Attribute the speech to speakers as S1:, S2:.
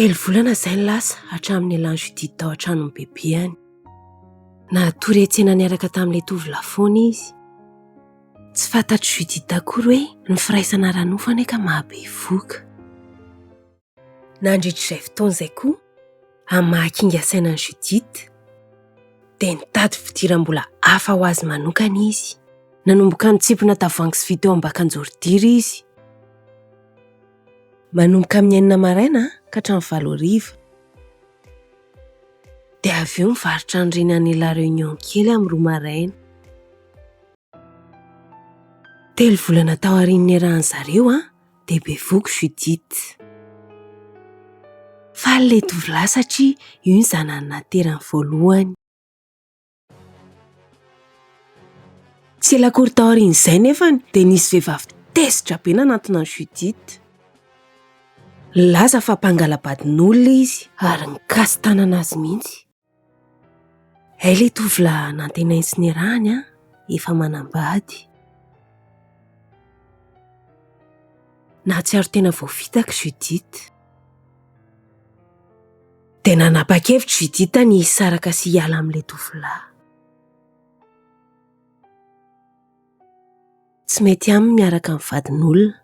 S1: 3 volana izay ny lasa hatramin'ny ialany Judith tao an-tranon'ny bebeany. Nahatory etsena niaraka tamin'ilay tovolahy foana izy. Tsy fantatry Judith akory hoe ny firaisana ranofana ka mahabe voka. Nandritra izay fotoana izay koa, hamakinga sainan'i Judith dia nitady fidiram-bola hafa ho azy manokana izy. Nanomboka nitsipona tavoahangy sy vita eo am-bakan-jordira izy. Manomboka amin'ny 9 maraina ka hatramin'ny 7 hariva. Dia avy eo mivarotra ny renan'ila Réunion kely amin'ny 2 maraina. 3 volana tao aorian'ny iarahan'ny zareo dia bevoky Judith. Faly ilay tovolahy satria io ny zanany naterany voalohany. Tsy ela akory tao aorian'izay nefany dia nisy vehivavy tezitra be nanantona an'i Judith. Laza fa mpangalabadin'olona izy ary nikasy tanana azy mihitsy. Ilay tovolahy nantenainy sy niarahany efa manambady. Nahatsiaro tena voafitaka Judith. Dia nanapa-kevitra Judith ny hisaraka sy hiala amin'ilay tovolahy. Tsy mety aminy miaraka amin'ny vadin'olona.